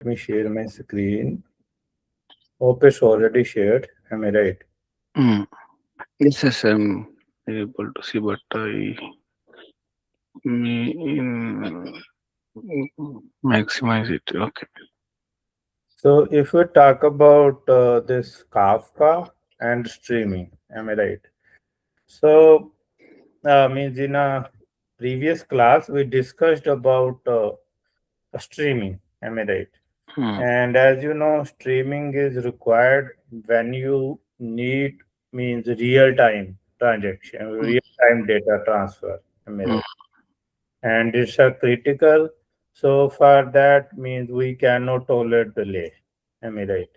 Let me share my screen. Hope it's already shared. Am I right? Mm. Yes, yes, I'm able to see, but I may maximize it. Okay. So if we talk about this Kafka and streaming, am I right? So means in a previous class we discussed about streaming. Am I right? Mm. And as you know, streaming is required when you need means real time transaction, Mm. real time data transfer. Am I Mm. right? And it's a critical. So for that means we cannot tolerate delay. Am I right?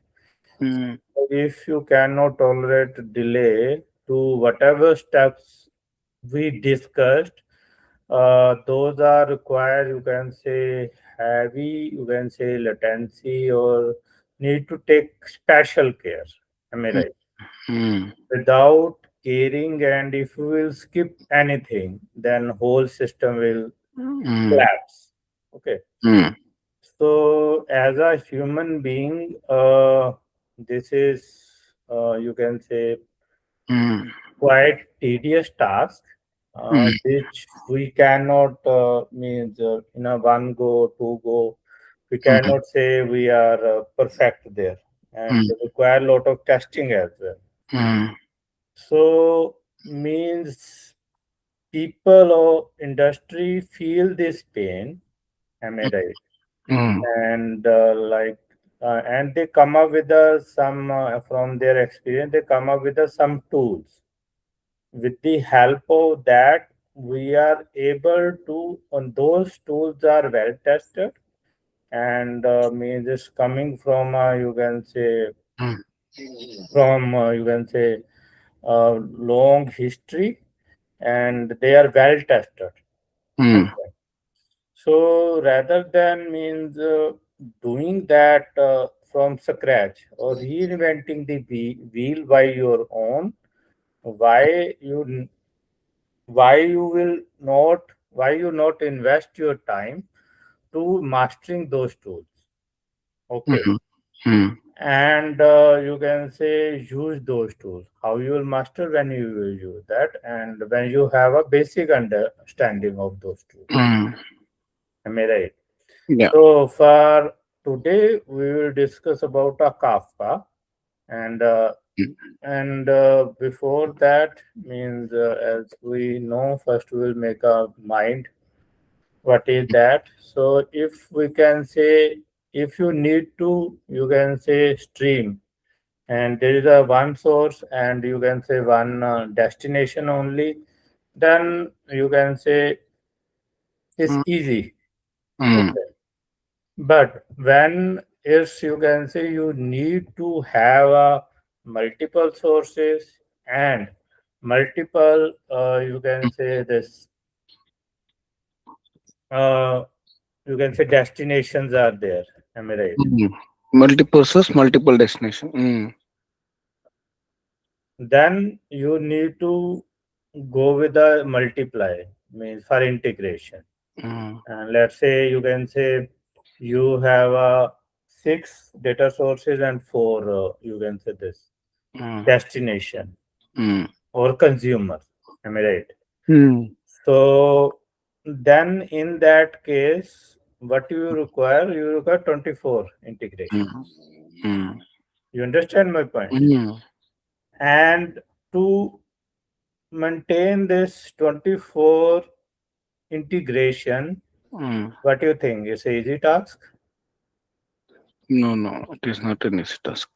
Mm. If you cannot tolerate delay to whatever steps we discussed, those are required. You can say heavy. You can say latency or need to take special care. Am I Mm. right? Mm. Without caring, and if you will skip anything, then whole system will Mm. collapse. Okay. Mm. So, as a human being, this is you can say Mm. quite tedious task, Mm. which we cannot means in a one go, two go. We Mm. cannot say we are perfect there, and Mm. require a lot of testing as well. Mm. So means people or industry feel this pain. Am I right? Mm. And and they come up with some from their experience. They come up with some tools. With the help of that, we are able to. On those tools are well tested, and means it's coming from you can say Mm. from you can say long history, and they are well tested. Mm. Okay. So rather than means doing that from scratch or reinventing the wheel by your own, why you why you not invest your time to mastering those tools? Okay, Mm. Mm. and you can say use those tools. How you will master when you will use that, and when you have a basic understanding of those tools. Mm. Am I right? Yeah. So for today, we will discuss about a Kafka, and Mm. before that means as we know, first we will make a mind. What is that? So if we can say, if you need to, you can say stream, and there is a one source, and you can say one destination only. Then you can say it's Mm. easy. Mm. Okay. But when is you can say you need to have multiple sources and multiple you can say this uh, you can say destinations are there. Am I right? Mm. Multiple source, multiple destination. Mm. Then you need to go with a multiply means for integration. Mm. And let's say you can say you have six data sources and four you can say this Mm. destination Mm. or consumer. Am I right? Mm. So then in that case, what you require? You require 24 Mm. integrations. Mm. You understand my point? Mm. And to maintain this 24 integration, Mm. what do you think? It's an easy task? No, no, it is not an easy task.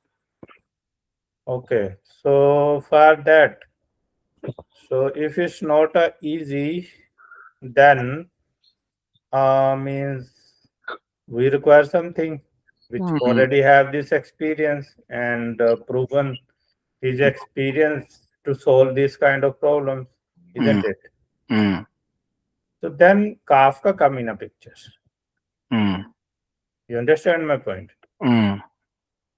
Okay. So for that, so if it's not easy, then means we require something which Mm. already have this experience and proven his experience to solve these kind of problems, Mm. isn't it? Mm. So then Kafka come in a picture. Mm. You understand my point? Mm.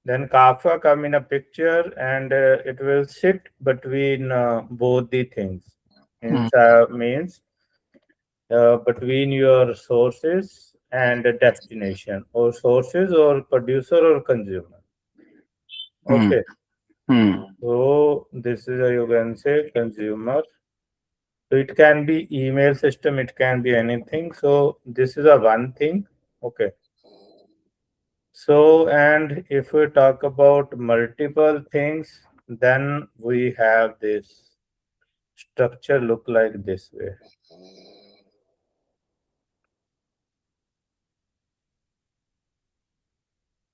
Then Kafka come in a picture, and it will sit between both the things. Mm. Means between your sources and a destination, or sources, or producer, or consumer. mm, Okay, mm, so this is a, you can say, consumer. So it can be email system, it can be anything. So this is a one thing. Okay. So, and if we talk about multiple things, then we have this structure look like this way.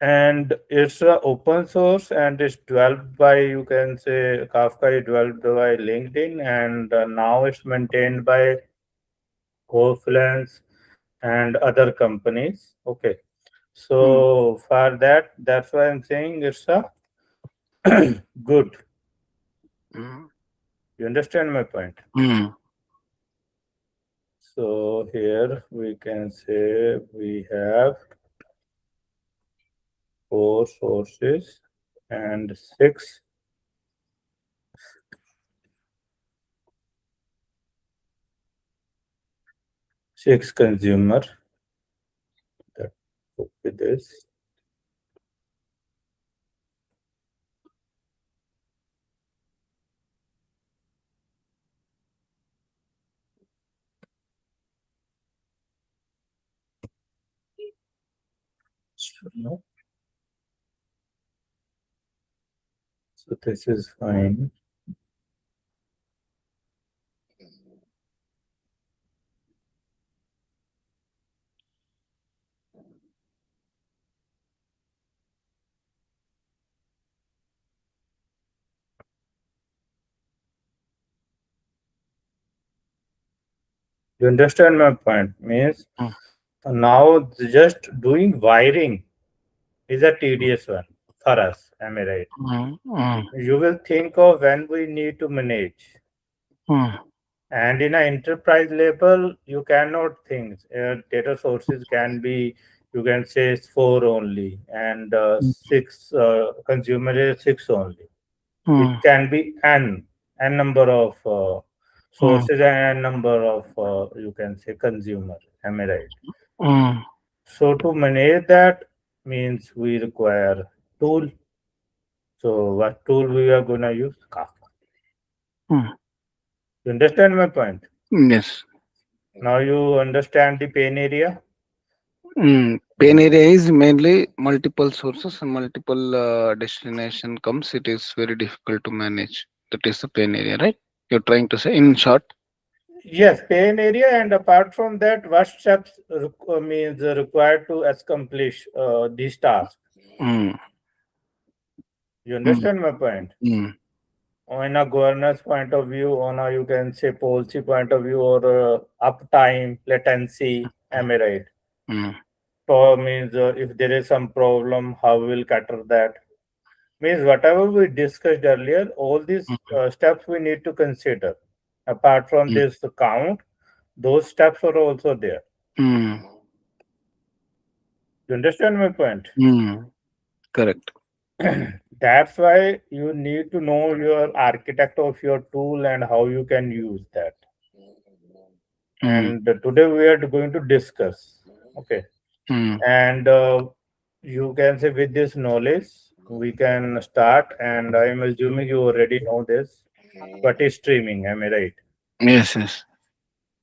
And it's a open source and it's developed by, you can say, Kafka is developed by LinkedIn, and now it's maintained by Confluence and other companies. Okay. mm, So for that, that's why I'm saying it's a good. mm, You understand my point? mm, So here we can say we have four sources and six consumer. That would be this. So, no. So this is fine. You understand my point? Means mm, now just doing wiring is a tedious one for us. Am I right? mm, mm, You will think of when we need to manage. mm, And in an enterprise level, you cannot think. Data sources can be, you can say, four only, and six consumer is six only. It mm, can be n number of mm, sources and n number of, you can say, consumer. Am I right? mm, So to manage that means we require tool. So what tool we are gonna use? Kafka. mm. You understand my point? Yes. Now you understand the pain area. Pain area is mainly multiple sources and multiple destination comes. It is very difficult to manage. That is the pain area, right? You're trying to say in short. Yes, pain area, and apart from that, what steps means required to accomplish these tasks? Mm, You mm, understand my point? mm, On a governance point of view, on a, you can say, policy point of view, or uptime, latency. Am I right? mm, So means if there is some problem, how we will cater that? Means whatever we discussed earlier, all these steps we need to consider. Apart from mm, this count, those steps are also there. mm, You understand my point? mm. Correct. That's why you need to know your architect of your tool and how you can use that. Mm, And today we are going to discuss. Okay. mm. And you can say with this knowledge, we can start. And I am assuming you already know this. What is streaming? Am I right? Yes, yes.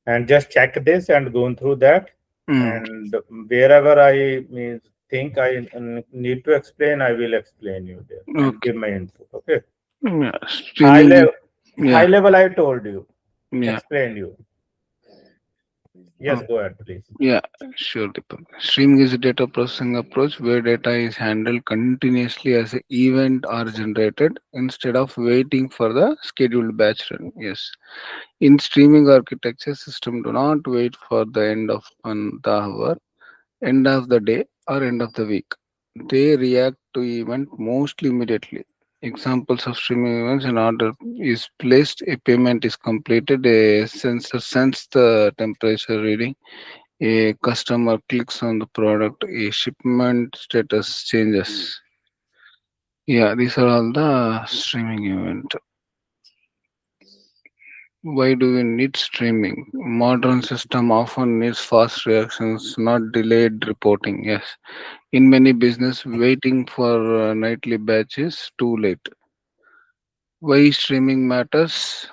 And just check this and go through that. Mm. And wherever I means think I need to explain, I will explain you there and Okay. give my input. Okay. Yeah. High Streaming. level, high Yeah. level. I told you, Yeah. explained you. Yes, Okay. go ahead, please. Yeah, sure, Deepak. Streaming is a data processing approach where data is handled continuously as an event are generated instead of waiting for the scheduled batch run. Yes. In streaming architecture, system do not wait for the end of the hour, end of the day, or end of the week. They react to event mostly immediately. Examples of streaming events: an order is placed, a payment is completed, a sensor sends the temperature reading, a customer clicks on the product, a shipment status changes. Yeah, these are all the streaming event. Why do we need streaming? Modern system often needs fast reactions, not delayed reporting. Yes. In many business, waiting for nightly batch is too late. Why streaming matters?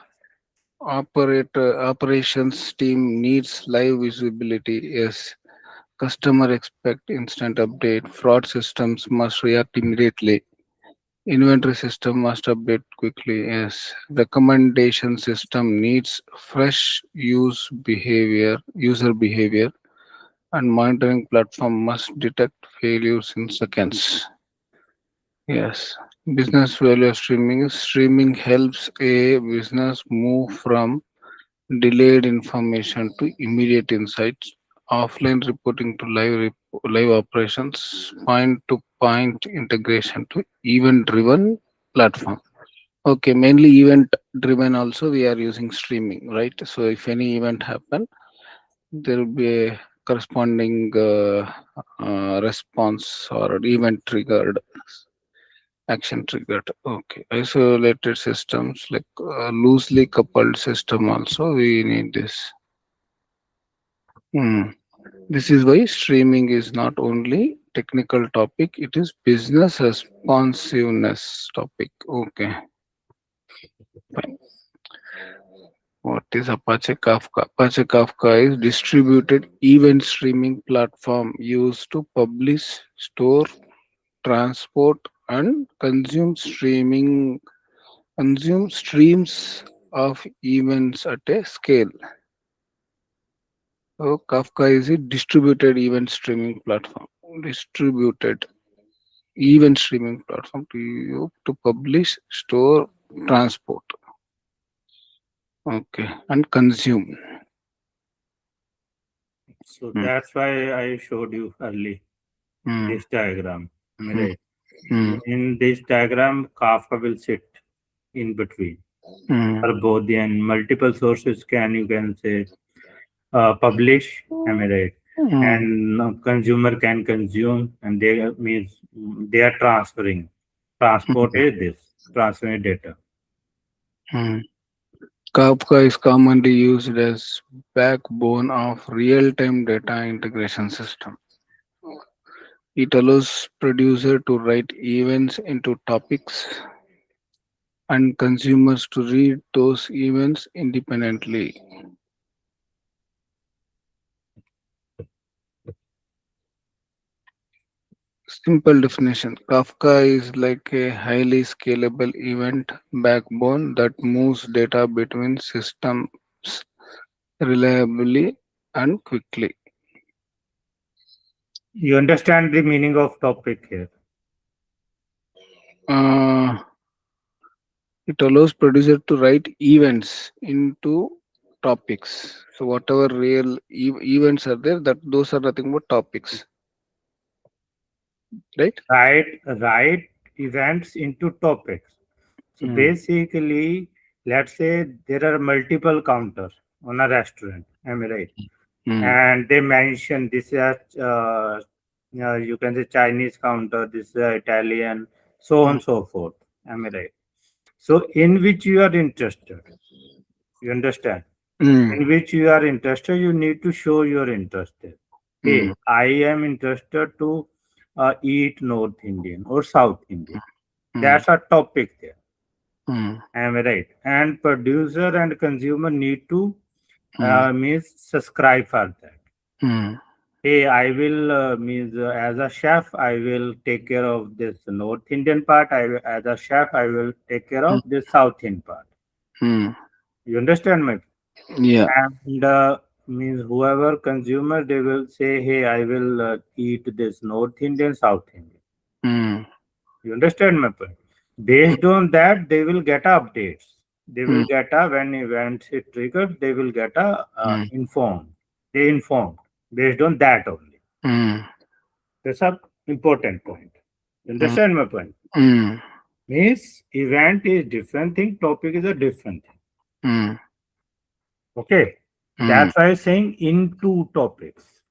Operations team needs live visibility. Yes. Customer expect instant update. Fraud systems must react immediately. Inventory system must update quickly. Yes. Recommendation system needs fresh user behavior, and monitoring platform must detect failures in seconds. Yes. Business value of streaming is streaming helps a business move from delayed information to immediate insights, offline reporting to live operations, point to point integration to event driven platform. Okay, mainly event driven also we are using streaming, right? So if any event happen, there will be a corresponding response or event triggered action triggered. Okay, isolated systems like loosely coupled system also we need this. Hmm. This is why streaming is not only technical topic, it is business responsiveness topic. Okay, fine. What is Apache Kafka? Apache Kafka is distributed event streaming platform used to publish, store, transport, and consume streams of events at a scale. So Kafka is a distributed event streaming platform. Distributed event streaming platform to you to publish, store, transport. Okay, and consume. So Mm, that's why I showed you early mm, this diagram. Am I mm, right? mm, In this diagram, Kafka will sit in between. mm, Or both the and multiple sources can you can say publish. Am I right? mm, And consumer can consume, and they means they are transferring. Transport mm, is this transferring data. mm. Kafka is commonly used as backbone of real-time data integration system. It allows producer to write events into topics and consumers to read those events independently. Simple definition: Kafka is like a highly scalable event backbone that moves data between systems reliably and quickly. You understand the meaning of topic here. Uh, it allows producer to write events into topics. So whatever real events are there, that those are nothing but topics, right? Write events into topics. So Mm, basically, let's say there are multiple counters on a restaurant. Am I right? mm, And they mention this is you can say Chinese counter, this is Italian, so on mm, and so forth. Am I right? So in which you are interested, you understand? mm, In which you are interested, you need to show your interest there. mm, Hey, I am interested to eat North Indian or South Indian. mm, That's a topic there. mm, Am I right? And producer and consumer need to mm, means subscribe for that. mm, Hey, I will means as a chef, I will take care of this North Indian part. As a chef, I will take care mm, of this South Indian part. mm. You understand me? Yeah. And means whoever consumer, they will say, hey, I will eat this North Indian, South Indian. Mm, You understand my point? Based on that, they will get updates. They will mm, get a when events it triggers, they will get a mm, informed. They informed based on that only. mm, That's a important point. You mm, understand my point? mm, Means event is different thing, topic is a different thing. mm, Okay. mm, That's why I'm saying into topics.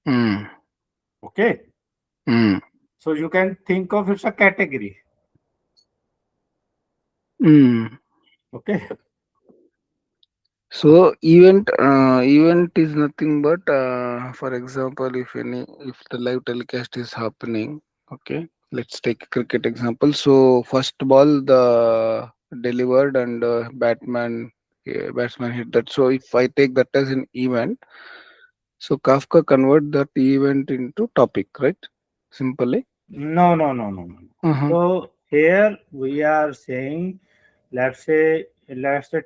mm, Okay. mm, So you can think of it's a category. mm. Okay. So event is nothing but, for example, if the live telecast is happening, okay, let's take a cricket example. So first ball the delivered and batsman hit that. So if I take that as an event, so Kafka convert that event into topic, right? Simply. No, no, no, no, no. Uh-huh. So here we are saying, let's say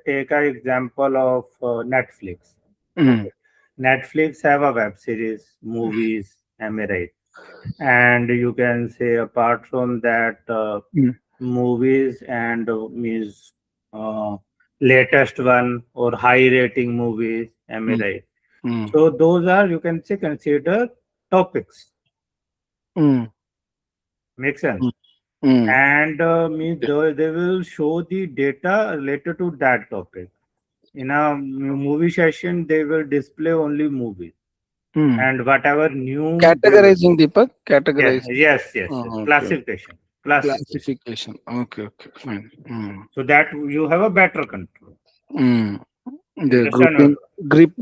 take an example of Netflix. Mm, Okay, Netflix have a web series, movies, am I right? And you can say apart from that, mm, movies and means uh, latest one or high rating movies, am I mm, right? mm, So those are, you can say, consider topics. mm, Make sense? mm, mm. And means they will show the data related to that topic. In a movie session, they will display only movies Mm. and whatever new they will. Categorizing, Deepak. Yeah, Categorizing. yes, yes, yes. Oh, okay. Classification. Classification. Okay, okay, fine. Mm. So that you have a better control. Mm. You The understand my point?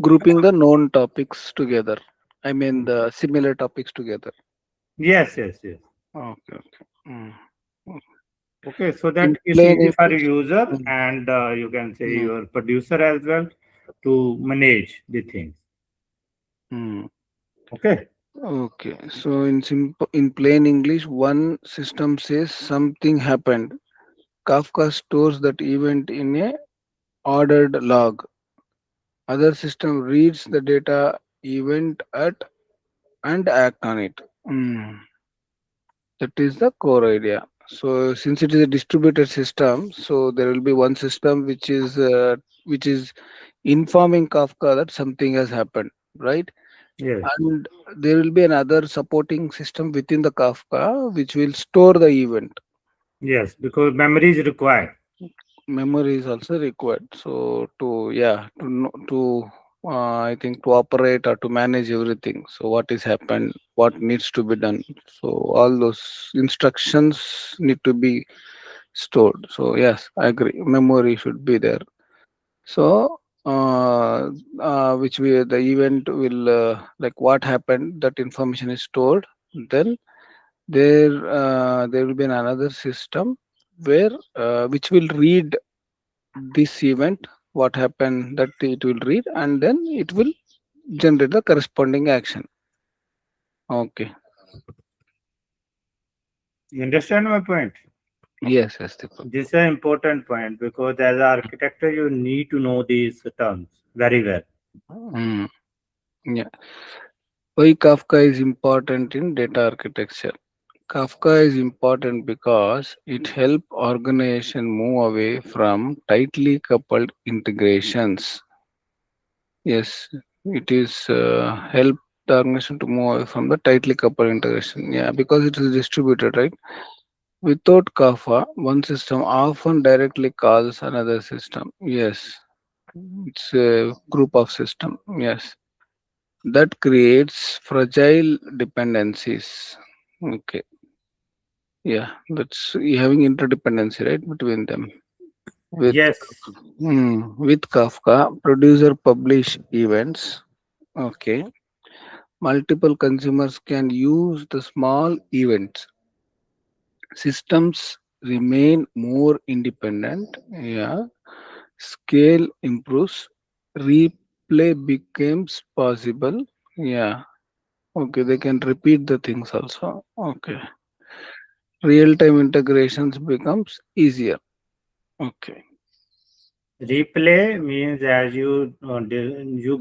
grouping the known topics together. I mean the similar topics together. Yes, yes, yes. Okay, okay. Mm. Okay, so In that is plain easy for English. user Mm, and you can say mm, your producer as well to manage the things. mm. Okay. Okay, so in plain English, one system says something happened. Kafka stores that event in a ordered log. Other system reads the data event at and act on it. Mm. That is the core idea. So since it is a distributed system, so there will be one system which is informing Kafka that something has happened, right? Yes. And there will be another supporting system within the Kafka which will store the event. Yes, because memory is required. Memory is also required. So I think to operate or to manage everything. So what is happened, what needs to be done. So all those instructions need to be stored. So yes, I agree. Memory should be there. So which we the event will like what happened, that information is stored. Then there will be another system where which will read this event, what happened, that it will read, and then it will generate the corresponding action. Okay. You understand my point? Yes, yes, Deepak. This is an important point because as an architect, you need to know these terms very well. Mm, yeah. Why Kafka is important in data architecture? Kafka is important because it helps organization move away from tightly coupled integrations. Yes, it is help the organization to move away from the tightly coupled integration. Yeah, because it is distributed, right? Without Kafka, one system often directly calls another system. Yes, it's a group of system. Yes, that creates fragile dependencies. Okay, yeah, that's you having interdependency right between them. With Yes. with Kafka, producer publish events. Okay, multiple consumers can use the small events. Systems remain more independent. Yeah, scale improves, replay becomes possible. Yeah, okay, they can repeat the things also. Okay, real time integrations becomes easier. Okay. Replay means as you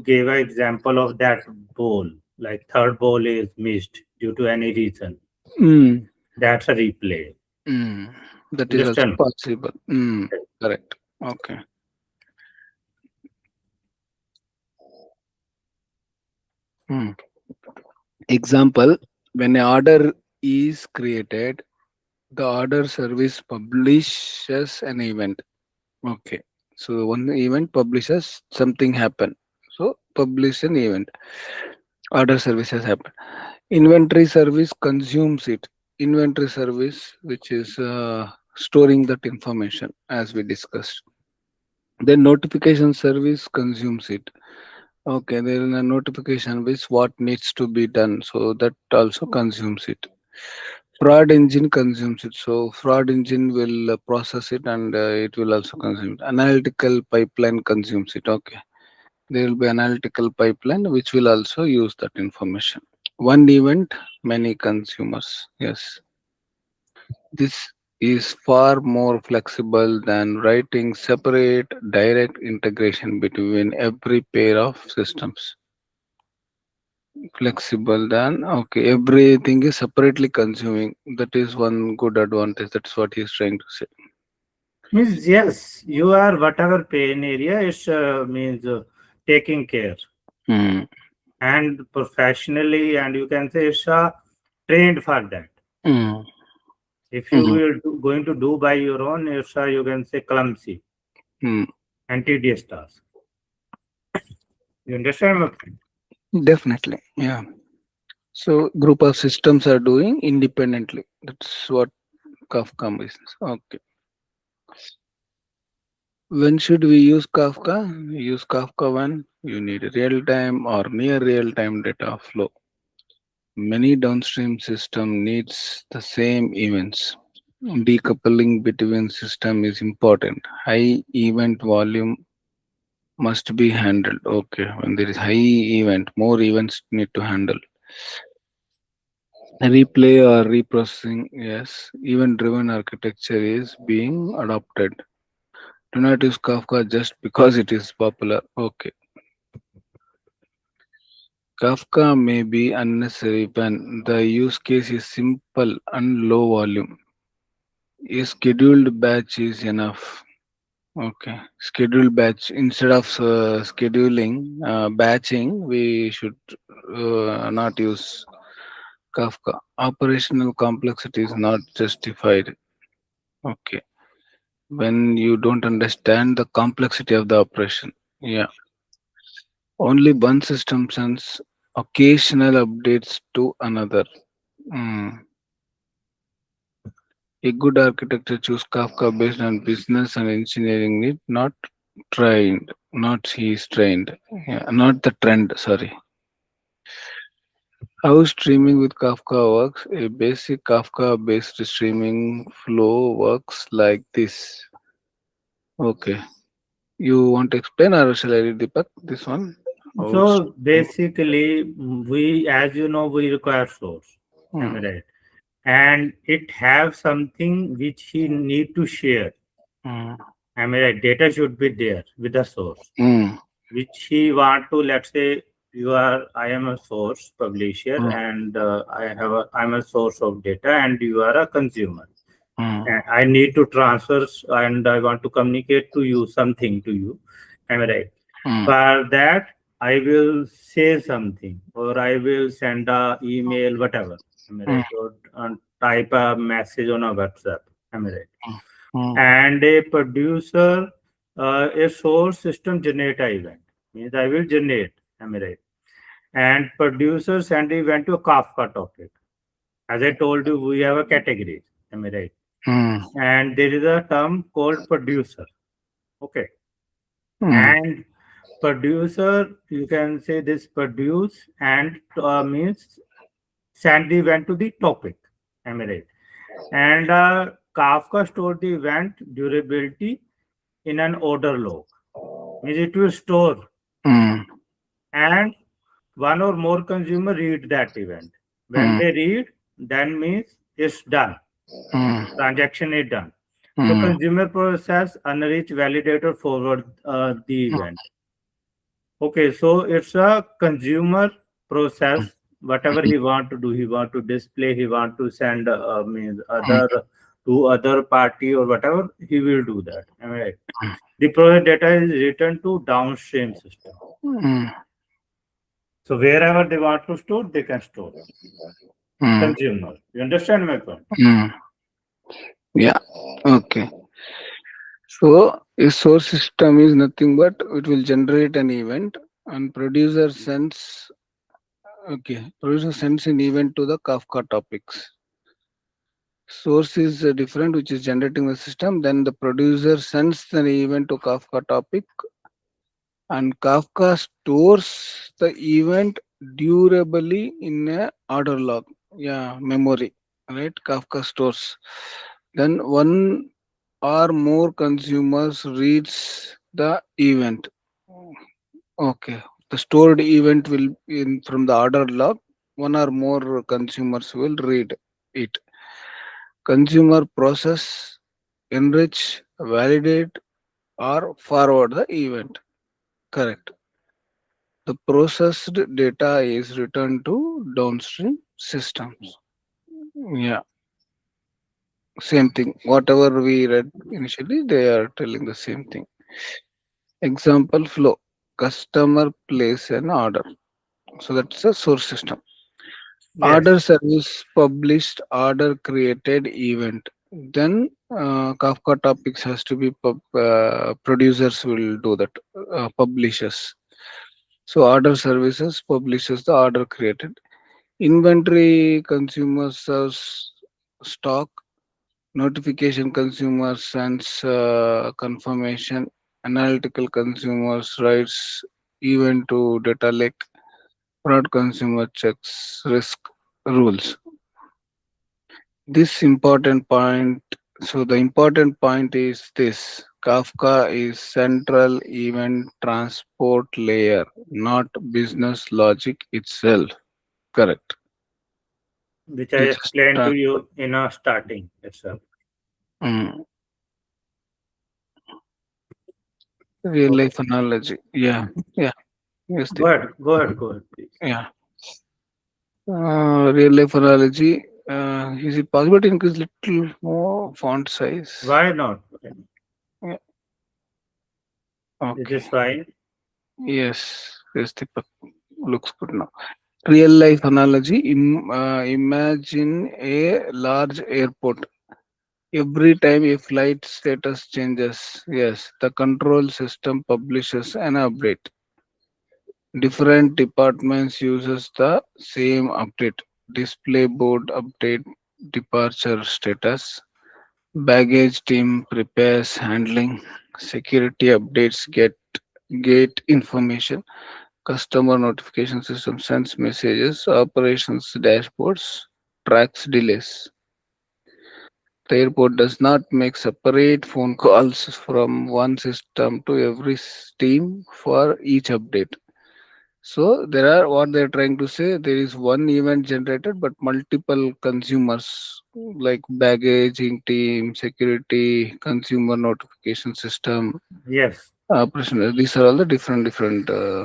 gave an example of that ball, like third ball is missed due to any reason. Mm, That's a replay. mm. That is also Understand? possible. Correct. Okay. Mm. Example: when an order is created, the order service publishes an event. Okay. So one event publishes something happen. So publish an event. Order service has happened. Inventory service consumes it. Inventory service, which is storing that information as we discussed. Then notification service consumes it. Okay, there is a notification which what needs to be done, so that also consumes it. Fraud engine consumes it, so fraud engine will process it and it will also consume it. Analytical pipeline consumes it. Okay, there will be analytical pipeline which will also use that information. One event, many consumers. Yes, this is far more flexible than writing separate direct integration between every pair of systems. Flexible than, okay, everything is separately consuming. That is one good advantage. That's what he's trying to say. Means yes, you are whatever pain area is means taking care Hmm. and professionally, and you can say it's trained for that. Hmm. If you Hmm. will going to do by your own, it's you can say clumsy Hmm. and tedious task. You understand my point? Definitely. Yeah. So group of systems are doing independently. That's what Kafka means. Okay. When should we use Kafka? Use Kafka when you need real time or near real time data flow. Many downstream system needs the same events. Decoupling between system is important. High event volume must be handled. Okay, when there is high event, more events need to handle. Replay or reprocessing, yes. Event driven architecture is being adopted. Do not use Kafka just because it is popular. Okay. Kafka may be unnecessary when the use case is simple and low volume. A scheduled batch is enough. Okay. Scheduled batch. Instead of scheduling, batching, we should not use Kafka. Operational complexity is not justified. Okay. When you don't understand the complexity of the operation. Yeah. Only one system sends occasional updates to another. Mm. A good architecture choose Kafka based on business and engineering need, not trained, not he is trained, yeah, not the trend. Sorry. How streaming with Kafka works? A basic Kafka-based streaming flow works like this. Okay. You want to explain or shall I read Deepak this one? How So streaming? basically, we, as you know, we require source. Am I Mm, right? And it have something which he need to share. mm, Am I right? Data should be there with the source, mm, which he want to. Let's say you are, I am a source publisher, mm, and I'm a source of data, and you are a consumer. mm, And I need to transfer, and I want to communicate to you something to you. Am I right? mm, For that, I will say something, or I will send a email, whatever. Am I mm, right? Or type a message on a WhatsApp. Am I right? mm, And a producer, a source system generate a event. Means I will generate. Am I right? And producer send event to a Kafka topic. As I told you, we have a category. Am I right? mm, And there is a term called producer. Okay. mm, And producer, you can say this produce and means send the event to the topic. Am I right? And Kafka store the event durability in an order log. Means it will store, mm, and one or more consumer read that event. When mm, they read, then means it's done. mm, Transaction is done. So mm, consumer process unreach validator forward the event. Okay, so it's a consumer process. Whatever he want to do, he want to display, he want to send means mm, other to other party or whatever, he will do that. Am I right? The process data is returned to downstream system. mm, So wherever they want to store, they can store. mm, Consumer. You understand my point? mm. Yeah. Okay. So a source system is nothing but it will generate an event and producer sends, okay, producer sends an event to the Kafka topics. Source is different, which is generating the system. Then the producer sends the event to Kafka topic, and Kafka stores the event durably in a order log. Yeah, memory. Right? Kafka stores. Then one or more consumers reads the event. Okay. The stored event will in from the order log. One or more consumers will read it. Consumer process, enrich, validate, or forward the event. Correct. The processed data is returned to downstream systems. Yeah, same thing. Whatever we read initially, they are telling the same thing. Example flow. Customer place an order. So that's a source system. Order Yes. service published order created event. Then Kafka topics has to be producers will do that. Publishers. So order services publishes the order created. Inventory consumer serves stock. Notification consumer sends confirmation. Analytical consumers writes event to data lake. Fraud consumer checks risk rules. This important point. So the important point is this: Kafka is central event transport layer, not business logic itself. Correct. Which I It is explained to you in a starting itself. mm, real Okay. life analogy. Yeah, yeah. Yes, Deepak. Go ahead, please. Yeah. Real life analogy. Is it possible to increase little more font size? Why not? Yeah. This Okay. is fine. Yes. Yes, Deepak. Looks good now. Real life analogy. Imagine a large airport. Every time a flight status changes, yes, the control system publishes an update. Different departments uses the same update. Display board update departure status. Baggage team prepares handling. Security updates get gate information. Customer notification system sends messages. Operations dashboards tracks delays. The airport does not make separate phone calls from one system to every team for each update. So there are what they're trying to say. There is one event generated, but multiple consumers like baggaging team, security, consumer notification system, Yes. operation. These are all the different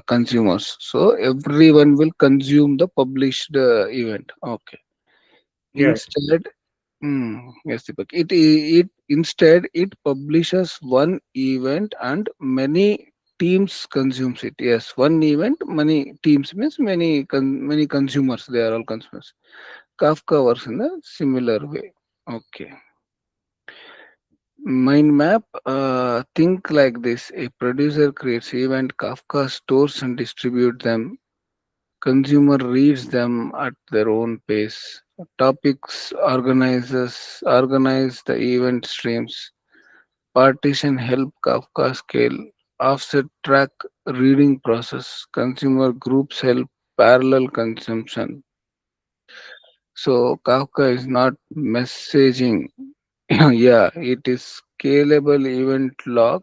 consumers. So everyone will consume the published event. Okay. Yes. Instead, yes, Deepak. It instead it publishes one event and many teams consumes it. Yes, one event, many teams means many consumers. They are all consumers. Kafka works in a similar way. Okay. Mind map. Think like this: a producer creates event. Kafka stores and distributes them. Consumer reads them at their own pace. Topics organize the event streams. Partition help Kafka scale. Offset track reading process. Consumer groups help parallel consumption. So Kafka is not messaging. Yeah, it is scalable event log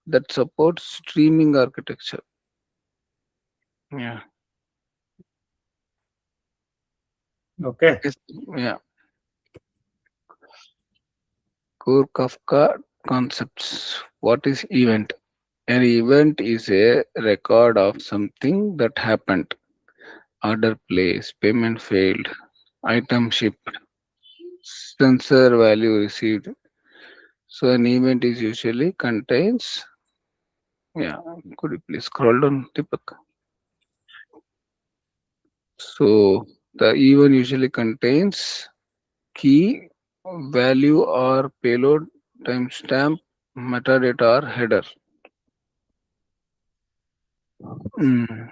that supports streaming architecture. Yeah. Okay. Yes, yeah. Core Kafka concepts. What is event? An event is a record of something that happened. Order placed, payment failed, item shipped, sensor value received. So an event is usually contains. Yeah, could you please scroll down, Deepak? So the event usually contains key, value or payload, timestamp, metadata or header. Mm.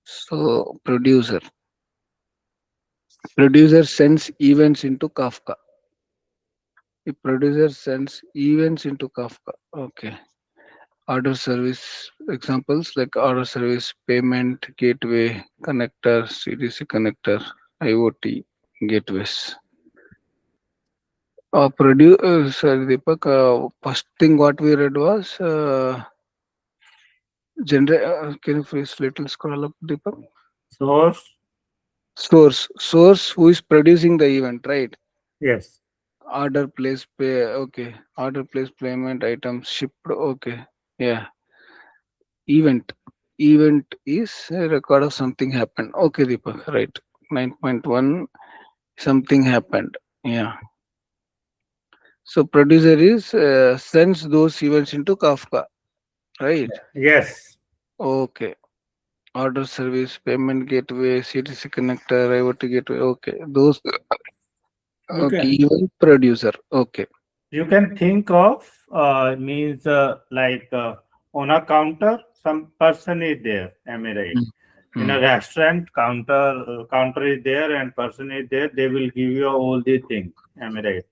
So producer. Producer sends events into Kafka. The producer sends events into Kafka. Okay. Order service examples like order service, payment gateway, connector, CDC connector, IoT gateways. Sorry, Deepak. First thing what we read was can you please little scroll up, Deepak? Source, Source who is producing the event, right? yes. Order place pay. Okay. Order place payment items shipped. Okay. Yeah. Event. Event is a record of something happened. Okay, Deepak. Right. 9.1. Something happened. Yeah. So producer is sends those events into Kafka. Right. Yes. Okay. Order service, payment gateway, CTC connector, IoT gateway. Okay. Those. You Okay. can Event producer. Okay. you can think of means like on a counter, some person is there. Am I right? Mm. In a Mm. restaurant, counter is there and person is there. They will give you all the things. Am I right?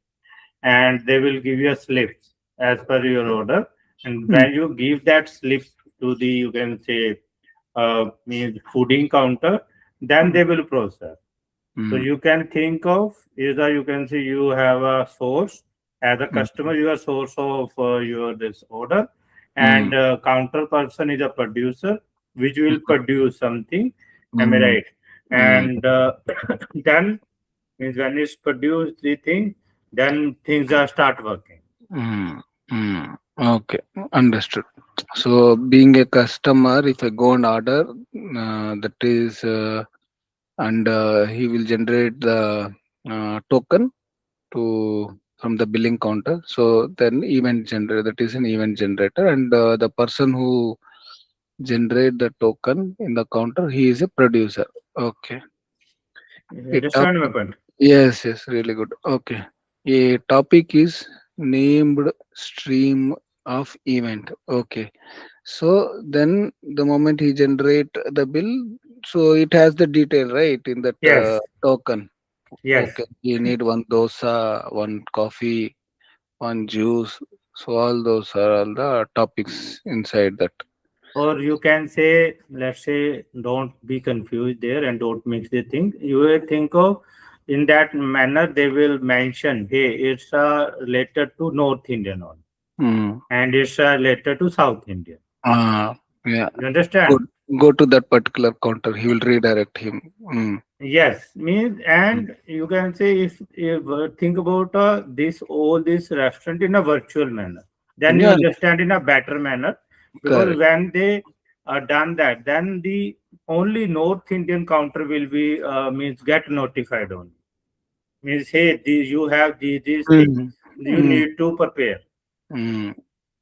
And they will give you slips as per your order. And Mm. when you give that slip to the, you can say, means fooding counter, then Mm. they will process. So Mm. you can think of either you can say you have a source as a Mm. customer, you are source of your this order, Mm. and counter person is a producer which will produce something. Am I Mm. right? Mm. And then means when it's produced the thing, then things are start working. Mm. Mm. Okay, understood. So, being a customer, if I go and order, that is, and he will generate the token to from the billing counter. So then event generator, that is an event generator, and the person who generate the token in the counter, he is a producer. Okay. You A understand my topic. point? Yes, yes, really good. Okay. A topic is named stream of event. Okay. So then the moment he generate the bill, so it has the detail, right, in that Yes, token. yes. Okay. You need one dosa, one coffee, one juice. So all those are all the topics inside that. Or you can say, let's say, don't be confused there and don't mix the thing. You will think of in that manner, they will mention, hey, it's related to North Indian one Mm. and it's related to South Indian. Yeah. You Go, understand? go to that particular counter. He will redirect him. Mm. Yes, means Mm. and you can say if think about this all this restaurant in a virtual manner, then you Yeah, understand in a better manner because correct. when they are done that, then the only North Indian counter will be means get notified only. Means hey, you have these things Mm. you Mm. need to prepare. Mm.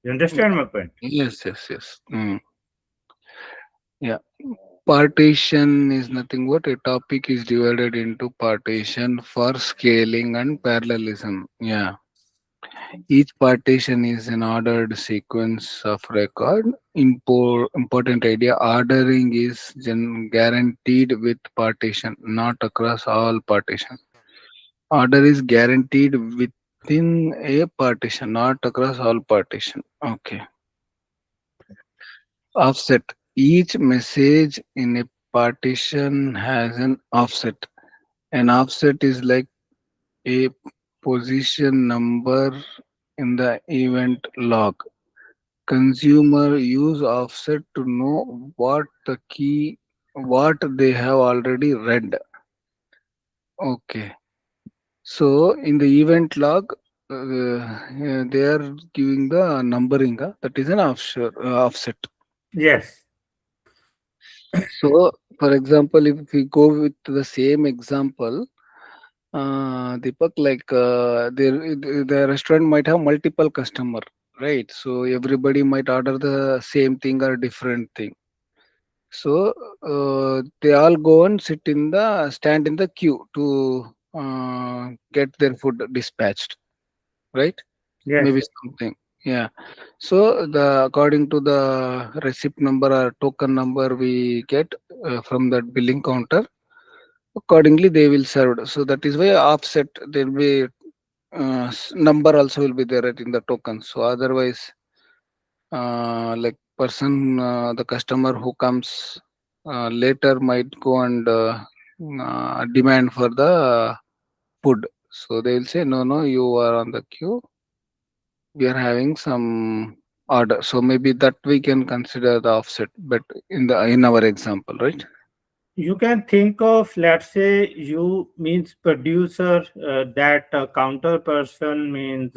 You understand my point? Yes, yes, yes. Mm. Yeah. Partition is nothing but a topic is divided into partition for scaling and parallelism. Yeah. Each partition is an ordered sequence of record. Important idea ordering is guaranteed with partition, not across all partition. Order is guaranteed within a partition, not across all partition. Okay. Offset. Each message in a partition has an offset. An offset is like a position number in the event log. Consumer use offset to know what they have already read. Okay. So in the event log, they are giving the numbering. That is an offset. Yes, So, for example, if we go with the same example, Deepak, like the restaurant might have multiple customer, right? So everybody might order the same thing or different thing. So they all go and stand in the queue to get their food dispatched, right? yes, Maybe something. Yeah. So the according to the receipt number or token number we get from that billing counter, Accordingly, they will serve. So that is why offset there will be number also will be there right, in the token. So otherwise, like person, the customer who comes later might go and demand for the food. So they will say, no, no, you are on the queue. We are having some order. So maybe that we can consider the offset, but in our example, right? You can think of, let's say, you means producer, that counter person means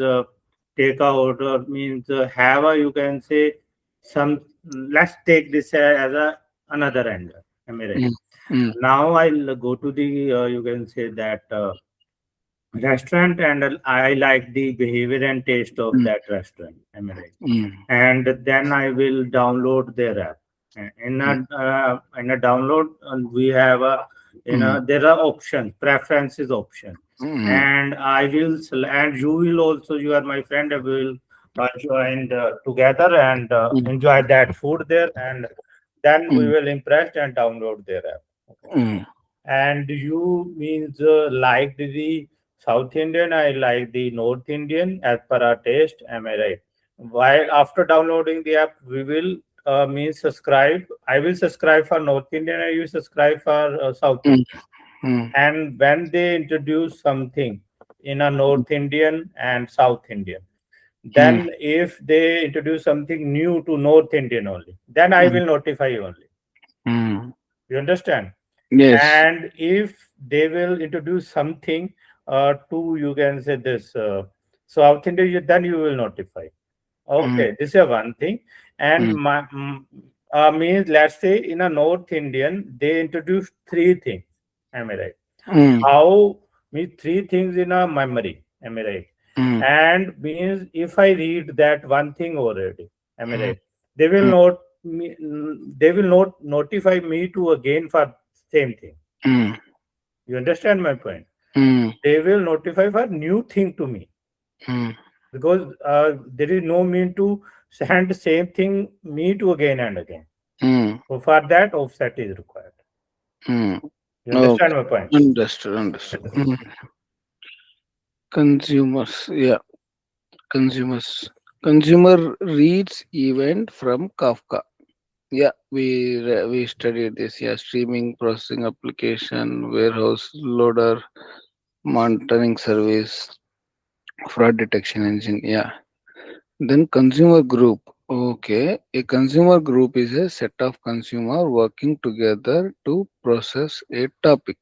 take a order, means have a, you can say, some. Let's take this as a another angle. Am I right? Mm, mm, Now I'll go to the, you can say that restaurant, and I like the behavior and taste of mm, that restaurant. Am I right? mm, And then I will download their app. In a download, we have a, mm, there are options, preferences option, mm, and I will and you will also, you are my friend, we will join together and mm, enjoy that food there, and then we mm, will impress and download their app. Okay. mm, And you means like the South Indian, I like the North Indian as per our taste. Am I right? While after downloading the app, we will means subscribe. I will subscribe for North Indian, and you subscribe for South mm, Indian. mm, And when they introduce something in a North Indian and South Indian, mm, then if they introduce something new to North Indian only, then I mm, will notify you only. mm. You understand? Yes. And if they will introduce something to, you can say this, South India, then you will notify. Mm, Okay, this is one thing. And mm, means, let's say, in a North Indian they introduce three things. Am I right? mm, How, means three things in a memory. Am I right? mm, And means if I read that one thing already, am I mm, right? They will mm, not they will not notify me to again for same thing. mm, You understand my point? mm, They will notify for new thing to me, mm, because there is no mean to send same thing me to again and again. mm, So for that, offset is required. mm. You understand Okay. my point? Understood. Understood. Mm. Consumers. Yeah. Consumers. Consumer reads event from Kafka. Yeah, we studied this. Yeah, streaming, processing application, warehouse loader, monitoring service, fraud detection engine. Yeah. Then consumer group. Okay, a consumer group is a set of consumer working together to process a topic.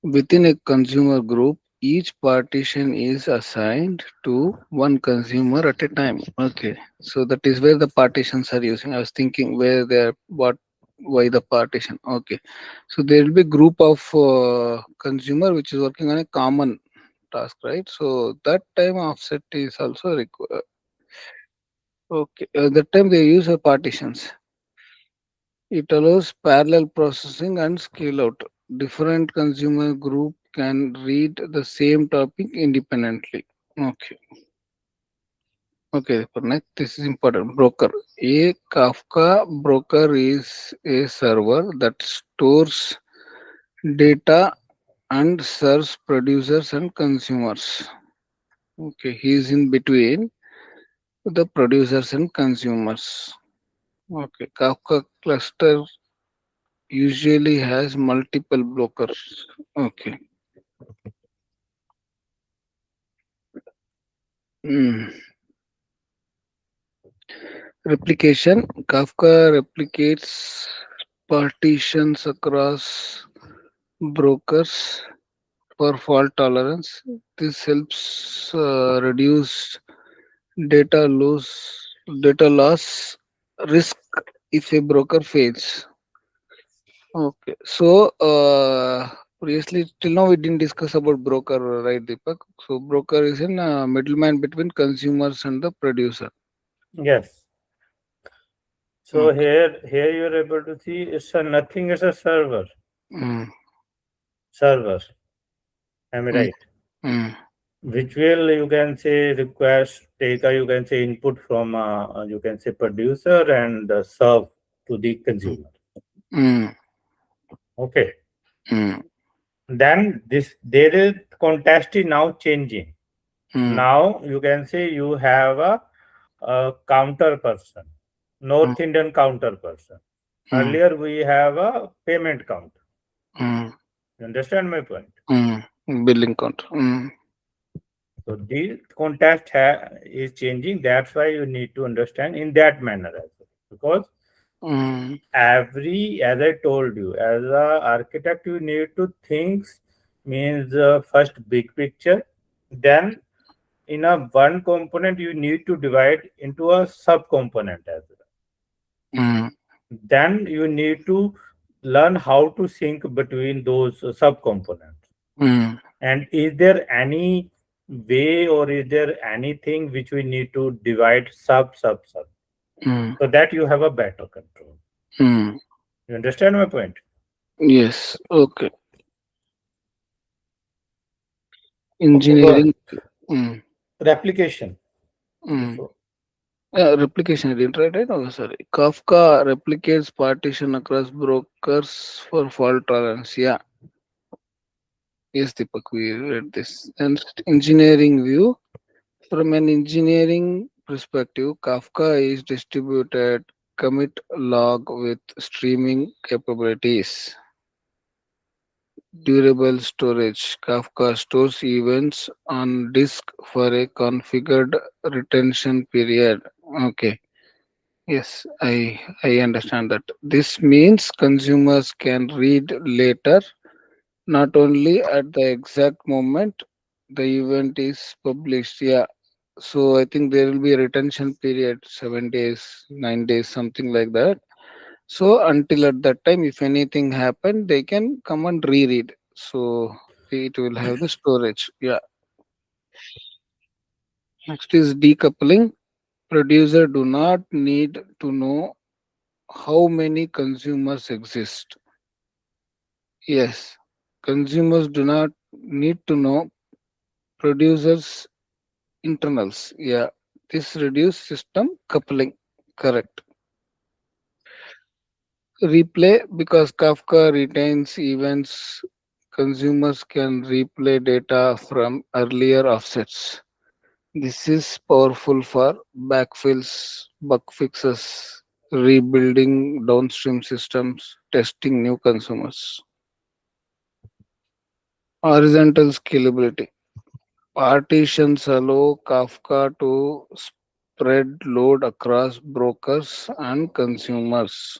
Within a consumer group, each partition is assigned to one consumer at a time. Okay, so that is where the partitions are using. I was thinking where they are, what, why the partition. Okay, so there will be group of consumer which is working on a common task, right? So that time offset is also required. Okay, that time they use partitions. It allows parallel processing and scale out. Different consumer group can read the same topic independently. Okay. Okay, Pranay, this is important. Broker. A Kafka broker is a server that stores data and serves producers and consumers. Okay, he is in between the producers and consumers. Okay, Kafka cluster usually has multiple brokers. Okay. Mm. Replication. Kafka replicates partitions across brokers for fault tolerance. This helps reduce data loss data loss risk if a broker fails. Okay. So previously till now we didn't discuss about broker, right, Deepak? So broker is a middleman between consumers and the producer. Yes. So Okay. here you're able to see it's a nothing. It's a Mm, server. Am I mm, right? mm, Which will, you can say, request take a, you can say, input from you can say, producer, and serve to the consumer. mm, Okay. mm. Then this there is context is now changing. mm, Now you can say you have a counter person, mm, North Indian counter person. mm, Earlier we have a payment counter. mm, You understand my point? mm. Billing count. Mm, So the context is changing. That's why you need to understand in that manner as well. Because mm, every, as I told you, as a architect, you need to think means first big picture, then in a one component you need to divide into a sub component as well. mm, Then you need to learn how to sync between those sub components. mm, And is there any way or is there anything which we need to divide sub mm, so that you have a better control? mm. You understand my point? Yes. Okay. Okay, go ahead. Engineering. Mm, Replication. mm. Before. Replication. I didn't write it. Oh, sorry. Kafka replicates partition across brokers for fault tolerance. Yeah. Yes, Deepak, we read this. And engineering view. From an engineering perspective, Kafka is distributed commit log with streaming capabilities. Durable storage. Kafka stores events on disk for a configured retention period. Okay. Yes, I understand that. This means consumers can read later, not only at the exact moment the event is published. Yeah. So I think there will be a retention period, 7 days, 9 days, something like that. So until at that time, if anything happened, they can come and reread. So it will have the storage. Yeah. Next is decoupling. Producer do not need to know how many consumers exist. Yes. Consumers do not need to know producers internals. Yeah. This reduce system coupling. Correct. Replay because Kafka retains events. Consumers can replay data from earlier offsets. This is powerful for backfills, bug fixes, rebuilding downstream systems, testing new consumers. Horizontal scalability. Partitions allow Kafka to spread load across brokers and consumers.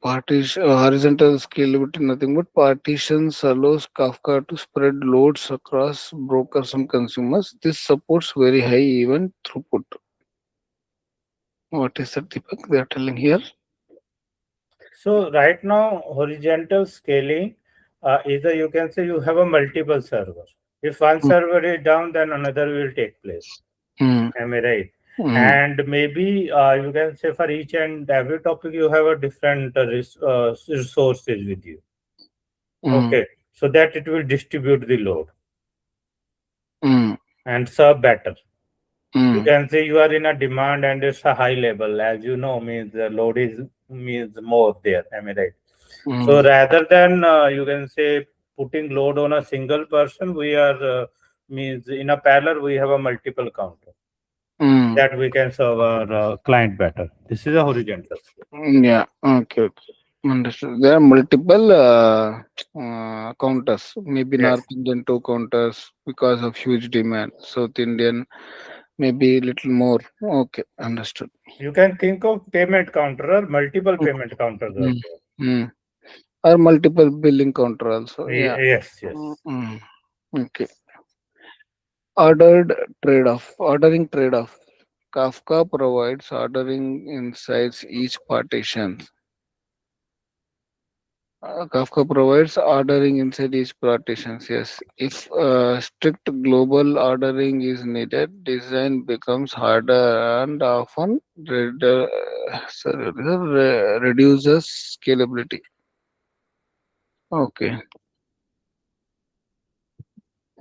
Horizontal scalability, nothing but partitions allows Kafka to spread loads across brokers and consumers. This supports very high event throughput. What is that, Deepak? They are telling here. So right now, horizontal scaling is a, you can say you have a multiple server. If one Mm, server is down, then another will take place. mm, Am I right? mm, And maybe you can say for each and every topic you have a different resources with you. mm, Okay, so that it will distribute the load mm, and serve better. You mm, can say you are in a demand and it's a high level, as you know, means the load is means more there. Am I right? So mm, rather than you can say putting load on a single person, we are means in a parallel we have a multiple counter mm. that we can serve our client better. This is a horizontal scale. Yeah, okay, okay. Understood. There are multiple counters, maybe Yes. North Indian two counters because of huge demand. South Indian maybe little more. Okay, understood. You can think of payment counter or multiple Mm, payment counters are mm, mm. Or multiple billing counter also. there. Yeah. Yes, Mm, yes. mm. Okay. Ordered trade-off. Ordering trade-off. Kafka provides ordering inside each partition. Kafka provides ordering inside each partitions. Yes, if strict global ordering is needed, design becomes harder and often reduces scalability. Okay.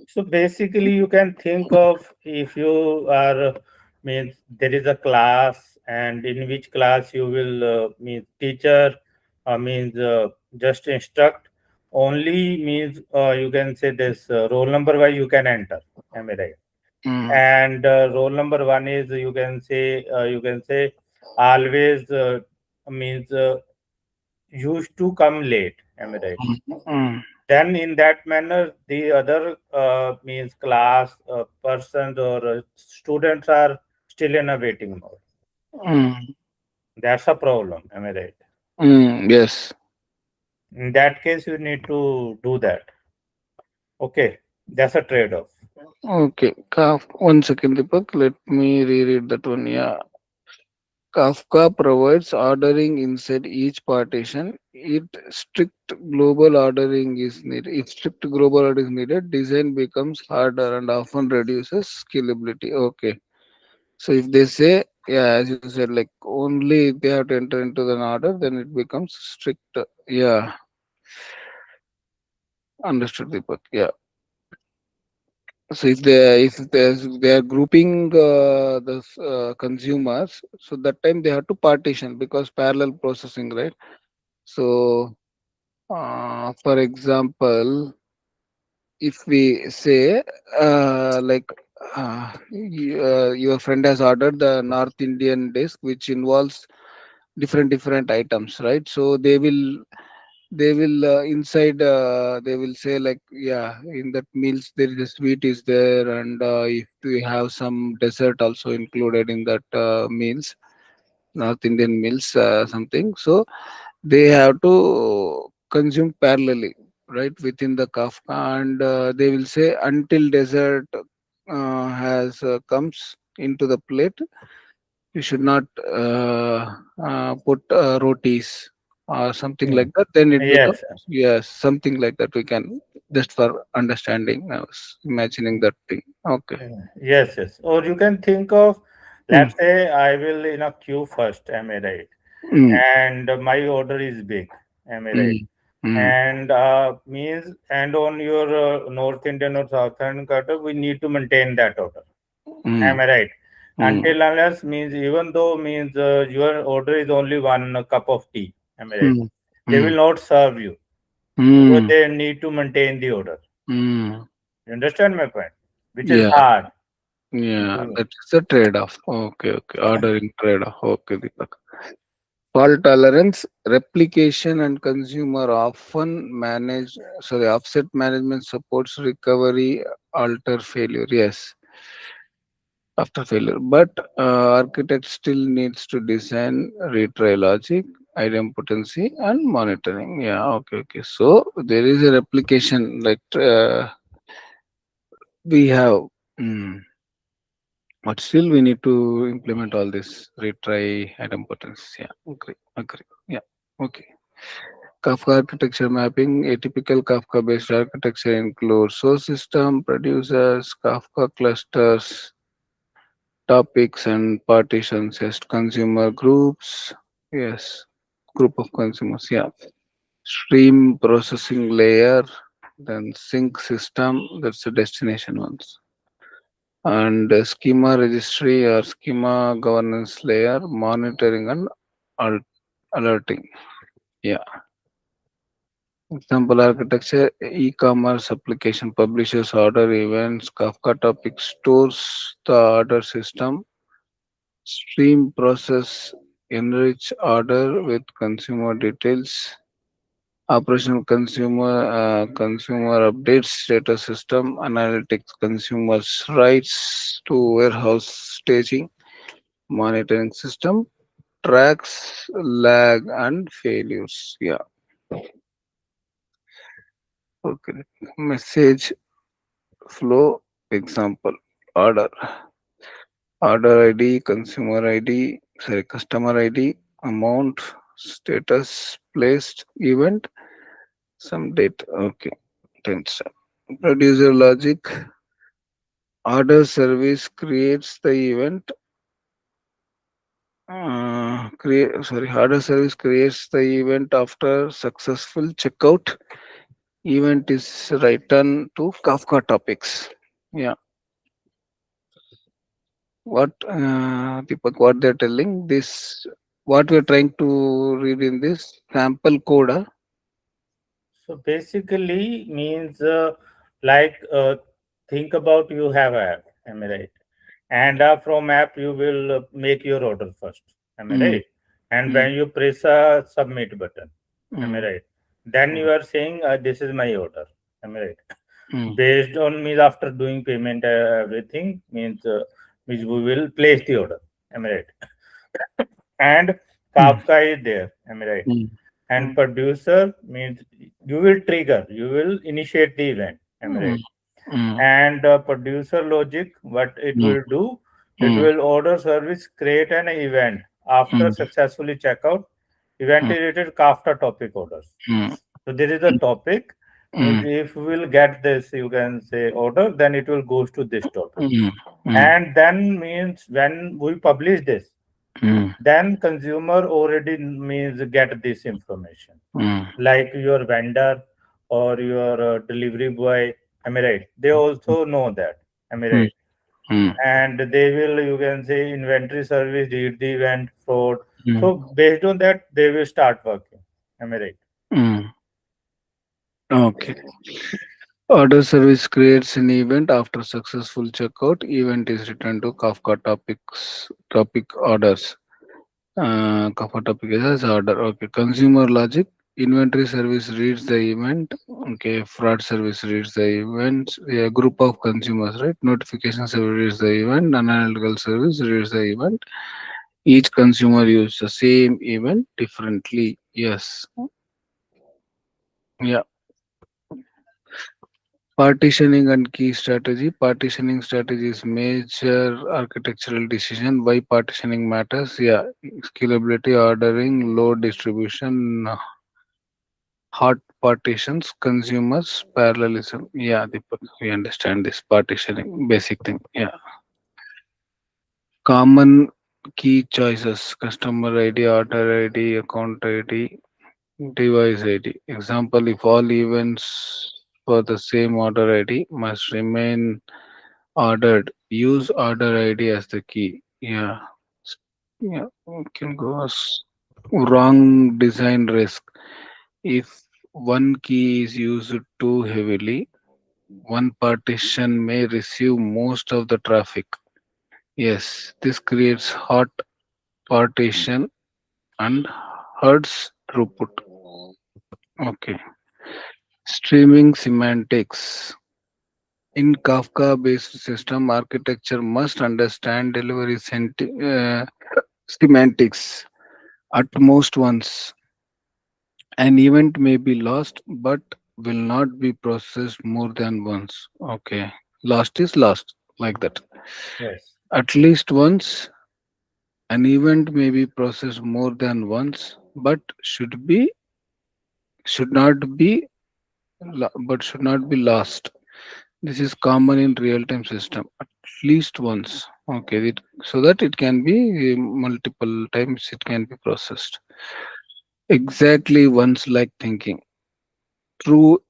So basically, you can think of if you are means there is a class and in which class you will means teacher means just instruct. only means you can say this roll number wise you can enter. Am I right? mm, And roll number one is you can say always means used to come late. Am I right? mm, Then in that manner, the other means class persons or students are still in a waiting mode. mm, That's a problem. Am I right? yes. In that case, you need to do that. Okay, that's a trade-off. Okay. One second, Deepak. Let me reread that one. Yeah. Kafka provides ordering inside each partition. It strict global ordering is needed. If strict global ordering is needed, design becomes harder and often reduces scalability. Okay. So if they say, yeah, as you said, like only if they have to enter into an order, then it becomes strict. Yeah, understood, Deepak. Yeah. So if they are grouping the consumers, so that time they have to partition because parallel processing, right? So, for example, if we say like your friend has ordered the North Indian dish, which involves different items, right? So they will inside they will say like, yeah, in that meals there is a sweet is there, and if we have some dessert also included in that meals, North Indian meals, something. So they have to consume parallelly, right, within the Kafka, and they will say until dessert has comes into the plate, you should not put rotis or something Hmm. like that. Then it becomes, Yes, yes, something like that. We can just for understanding. I was imagining that thing. Okay. yes. Or you can think of, Mm, let's say I will in a queue first. Am I right? mm, And my order is big. Am I right? mm, mm, And means and on your North Indian or Southern cutter, we need to maintain that order. mm, Am I right? mm, Until unless means even though means your order is only one cup of tea. Am I right? mm, They mm, will not serve you because mm, they need to maintain the order. mm. You understand my point? Which is Yeah, hard to yeah. do. That's the trade-off. Okay, okay. Ordering trade-off. Okay, Deepak. Fault tolerance, replication, and consumer often manage. Sorry, offset management supports recovery, alter failure. Yes, after failure, but architect still needs to design retry logic, idempotency, and monitoring. Yeah, okay, okay. So there is a replication like we have. mm, but still we need to implement all this retry idempotence. Yeah, agree, agree. Yeah, okay. Kafka architecture mapping. A typical Kafka-based architecture includes source system, producers, Kafka clusters, topics and partitions as consumer groups. Yes, group of consumers. Yeah, stream processing layer, then sync system. That's the destination ones. And schema registry or schema governance layer, monitoring and al- alerting. Yeah. Example architecture, e-commerce application publishes order events, Kafka topic stores the order system, stream process enrich order with consumer details, operational consumer updates, status system, analytics consumers rights to warehouse staging, monitoring system, tracks lag and failures. Yeah. Okay. Message flow example order ID, consumer ID, sorry, customer ID, amount, status, placed, event, some date. Okay, timestamp. Producer logic, order service creates the event. Order service creates the event after successful checkout. Event is written to Kafka topics. Yeah. Deepak, what they're telling this, what we're trying to read in this sample code. Huh? So basically means like think about you have a app, am I right? And from app you will make your order first, am I Mm, right? And mm, when you press a submit button, am I mm, right? Then mm, you are saying this is my order, am I right? mm, Based on means after doing payment everything means we will place the order, am I right? And mm, Kafka is there, am I right? mm, And producer means you will trigger, you will initiate the event, am I mm, right? mm, And producer logic, what it mm, will do, it mm, will order service create an event after mm, successfully checkout, event mm, related Kafka topic orders. mm, So this is the topic. Means mm, if we will get this, you can say order, then it will goes to this topic. mm, mm, And then means when we publish this, mm, then consumer already means get this information. mm, Like your vendor or your delivery boy, am I right? They also know that, am I mm, right? mm, And they will, you can say, inventory service, read the event, fraud. mm. So based on that, they will start working. Am I right? Mm. Okay. Order service creates an event after successful checkout. Event is returned to Kafka topic orders. Kafka topic is as order. Okay. Consumer logic. Inventory service reads the event. Okay. Fraud service reads the event. A group of consumers, right? Notification service reads the event. Analytical service reads the event. Each consumer uses the same event differently. Yes. Yeah. Partitioning and key strategy. Partitioning strategy is major architectural decision. Why partitioning matters? Yeah, scalability, ordering, load distribution, hot partitions, consumers, parallelism. Yeah, Deepak, we understand this partitioning, basic thing. Yeah, common key choices: customer ID, order ID, account ID, device ID. Example: if all events for the same order ID must remain ordered. Use order ID as the key. Yeah. Yeah. We can go as wrong design risk. If one key is used too heavily, one partition may receive most of the traffic. Yes, this creates hot partition and hurts throughput. Okay. Streaming semantics. In Kafka-based system, architecture must understand delivery semantics at most once. An event may be lost but will not be processed more than once. Okay. Lost is lost, like that. Yes. At least once, an event may be processed more than once, but should not be should not be lost. This is common in real-time system. At least once. Okay. So that it can be multiple times it can be processed. Exactly once like thinking. True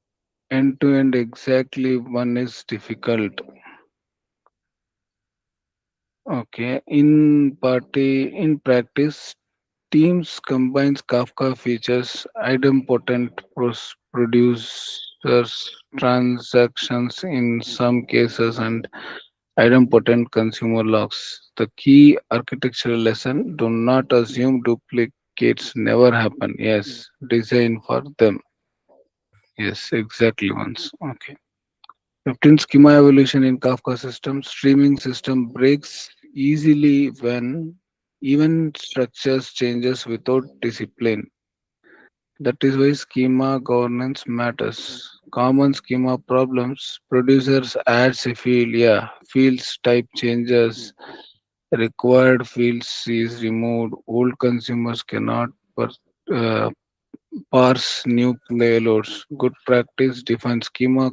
end to end exactly one is difficult. Okay. In practice, teams combines Kafka features, idempotent producers transactions in some cases, and idempotent consumer logs. The key architectural lesson: do not assume duplicates never happen. Yes, design for them. Yes, exactly once. Okay. 15 schema evolution in Kafka system. Streaming system breaks easily when even structures changes without discipline. That is why schema governance matters. Common schema problems. Producers adds a field, yeah, fields type changes, required fields is removed. Old consumers cannot uh, parse new payloads. Good practice define schema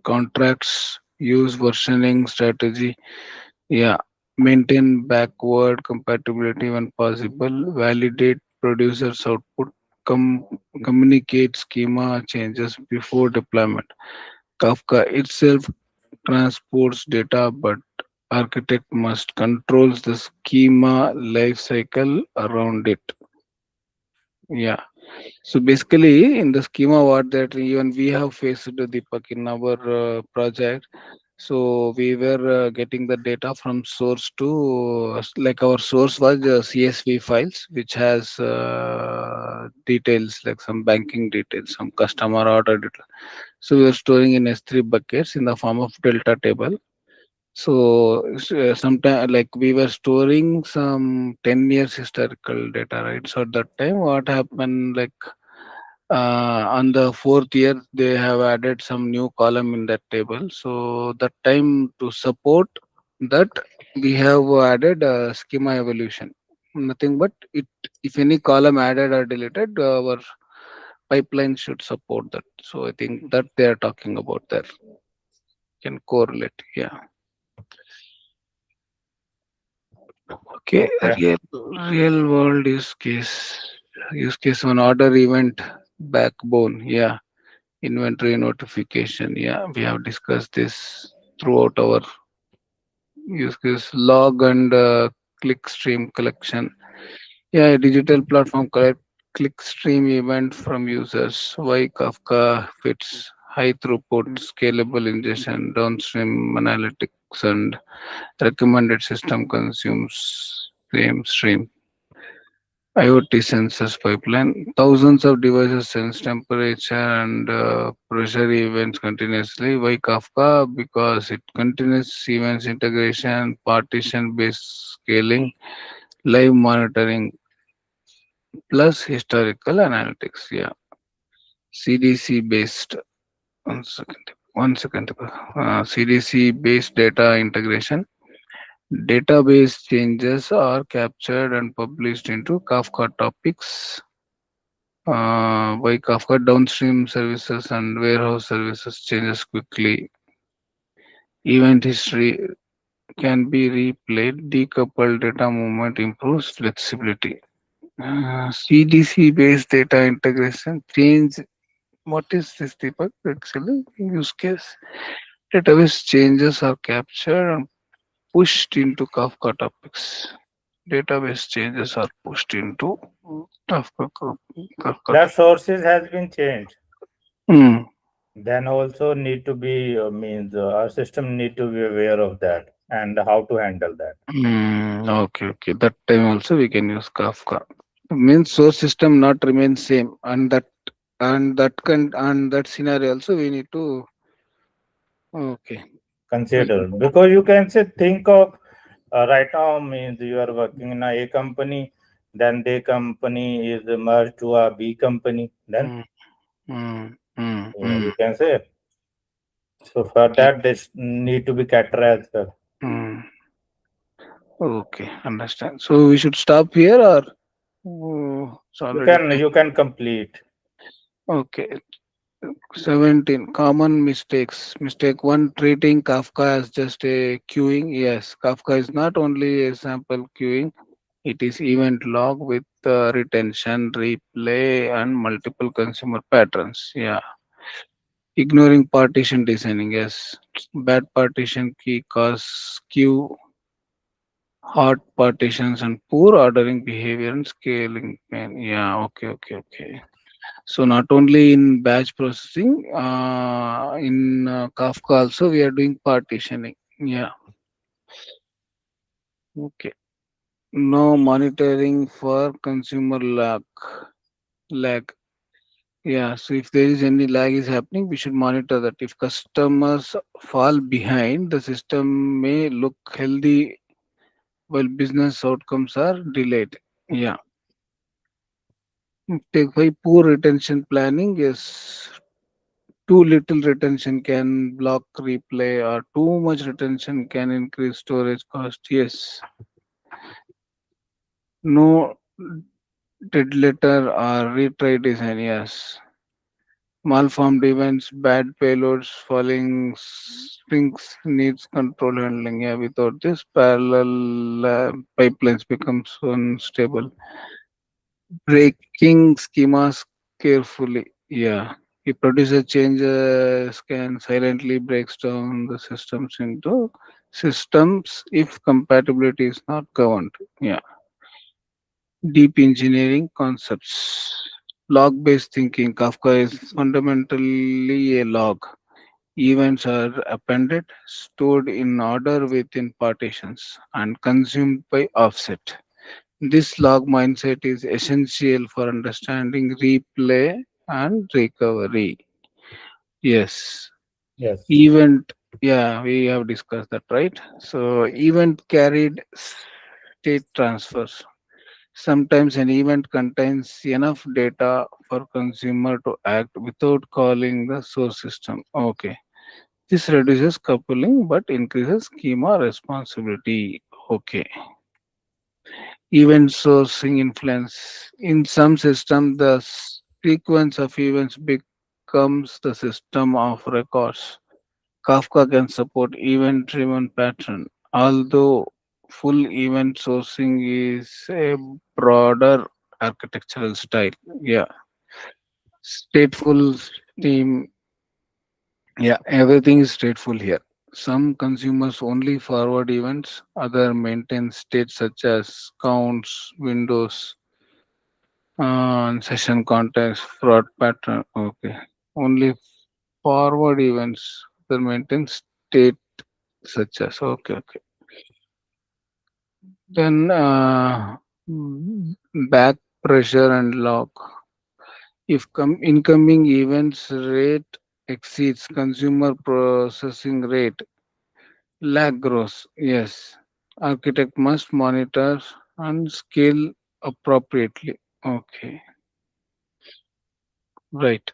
contracts, use versioning strategy. Yeah, maintain backward compatibility when possible. Validate producers' output. Com- Communicate schema changes before deployment. Kafka itself transports data, but architect must controls the schema lifecycle around it. Yeah. So basically, in the schema, what that even we have faced Deepak in our project. So we were getting the data from source to like our source was CSV files, which has details like some banking details, some customer order details. So we were storing in S3 buckets in the form of delta table. So sometime like we were storing some 10 years historical data, right? So at that time, what happened like on the fourth year, they have added some new column in that table. So that time to support that, we have added schema evolution. Nothing but it. If any column added or deleted, our pipeline should support that. So I think that they are talking about there can correlate. Yeah. Okay. Okay. Real world use case. Use case on order event backbone. Yeah. Inventory notification. Yeah, we have discussed this throughout our use case. Log and click stream collection. Yeah, a digital platform collect click stream event from users. Why Kafka fits high throughput scalable ingestion downstream analytics and recommended system consumes same stream. IoT sensors pipeline. Thousands of devices sense temperature and pressure events continuously. Why Kafka? Because it continuous events integration, partition based scaling, live monitoring, plus historical analytics. Yeah. CDC based. One second. One second. CDC based data integration. Database changes are captured and published into Kafka topics by Kafka downstream services and warehouse services changes quickly. Event history can be replayed. Decoupled data movement improves flexibility. CDC based data integration change. What is this, Deepak? Actually, use case. Database changes are captured and pushed into Kafka topics. Database changes are pushed into Kafka That topics. sources has been changed. Hmm. Then also need to be means our system need to be aware of that and how to handle that. Okay, okay. That time also we can use Kafka. Means source system not remain same, and that scenario also we need to. Okay, we Consider can. because you can say think of right now means you are working in a company, then the company is merged to a B company. Then Mm, mm, mm, you can say so. For yeah, that, this need to be categorized. mm. Okay, understand. So we should stop here, or it's already time. You can complete. Okay, 17 common mistakes. Mistake one: treating Kafka as just a queuing. Yes, Kafka is not only a sample queuing. It is event log with retention, replay, and multiple consumer patterns. Yeah. Ignoring partition designing. Yes. Bad partition key cause queue, hot partitions, and poor ordering behavior and scaling pain. Yeah. Okay. Okay. Okay. So not only in batch processing, in Kafka also we are doing partitioning. Yeah. Okay. No monitoring for consumer lag. Yeah, so if there is any lag is happening, we should monitor that. If customers fall behind, the system may look healthy while business outcomes are delayed. Yeah. Take by poor retention planning, yes. Too little retention can block replay, or too much retention can increase storage cost. Yes. No dead letter or retry design. Yes. Malformed events, bad payloads, falling strings needs control handling. Yeah, without this, parallel pipelines becomes unstable. Breaking schemas carefully. Yeah, if producer changes can silently breaks down the systems into systems if compatibility is not governed. Yeah, deep engineering concepts. Log based thinking, Kafka is fundamentally a log. Events are appended, stored in order within partitions, and consumed by offset. This log mindset is essential for understanding replay and recovery. Yes, Yes. event, yeah, we have discussed that, right? So, event carried state transfers. Sometimes an event contains enough data for consumer to act without calling the source system. Okay. This reduces coupling but increases schema responsibility. Okay. Event sourcing influence. In some systems, the sequence of events becomes the system of records. Kafka can support event driven pattern, although full event sourcing is a broader architectural style. Yeah. Stateful team. Yeah, everything is stateful here. Some consumers only forward events, other maintain states such as counts, windows, session context, fraud pattern. Okay. Only forward events, other maintain state such as. Okay, okay. Then back pressure and lock. If incoming events rate exceeds consumer processing rate, lag grows. Yes. Architect must monitor and scale appropriately. Okay. Right.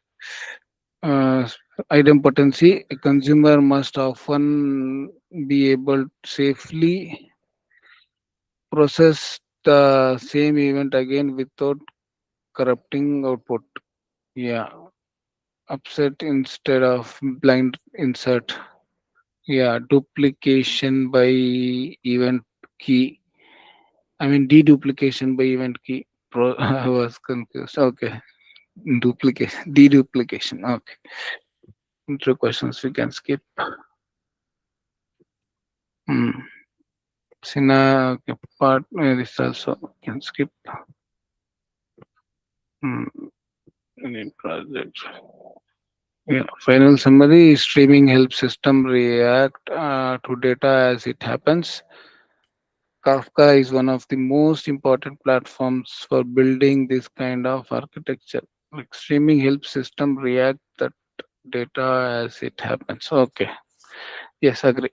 Uh, Idempotency. A consumer must often be able to safely process the same event again without corrupting output. Yeah. Upset instead of blind insert. Yeah. Duplication by event key. I mean, deduplication by event key. I was confused. Okay. Duplication. Deduplication. Okay. Intro questions we can skip. Hmm. Okay. Part this also can skip. Hmm. Any project. Yeah. Final summary: streaming helps system react to data as it happens. Kafka is one of the most important platforms for building this kind of architecture. Like streaming helps system react that data as it happens. Okay. Yes, agree.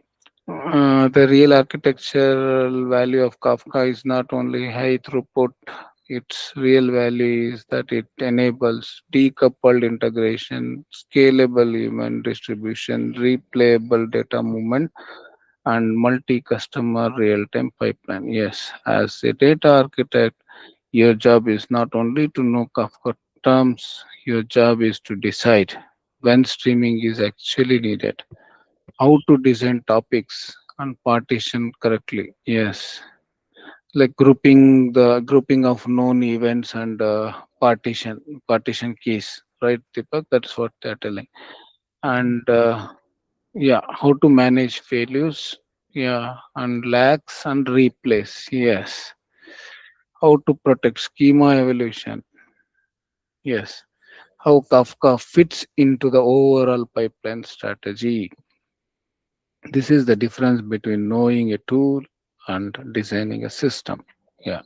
The real architectural value of Kafka is not only high throughput, its real value is that it enables decoupled integration, scalable event distribution, replayable data movement, and multi customer real time pipeline. Yes, as a data architect, your job is not only to know Kafka terms, your job is to decide when streaming is actually needed, how to design topics and partition correctly. Yes, like grouping of known events and partition keys, right, Deepak? That's what they're telling. And yeah, how to manage failures. Yeah, and lags and replace. Yes, how to protect schema evolution. Yes, how Kafka fits into the overall pipeline strategy. This is the difference between knowing a tool and designing a system. Yeah.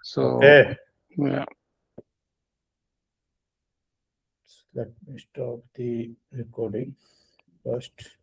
So, Okay. yeah. Let me stop the recording first.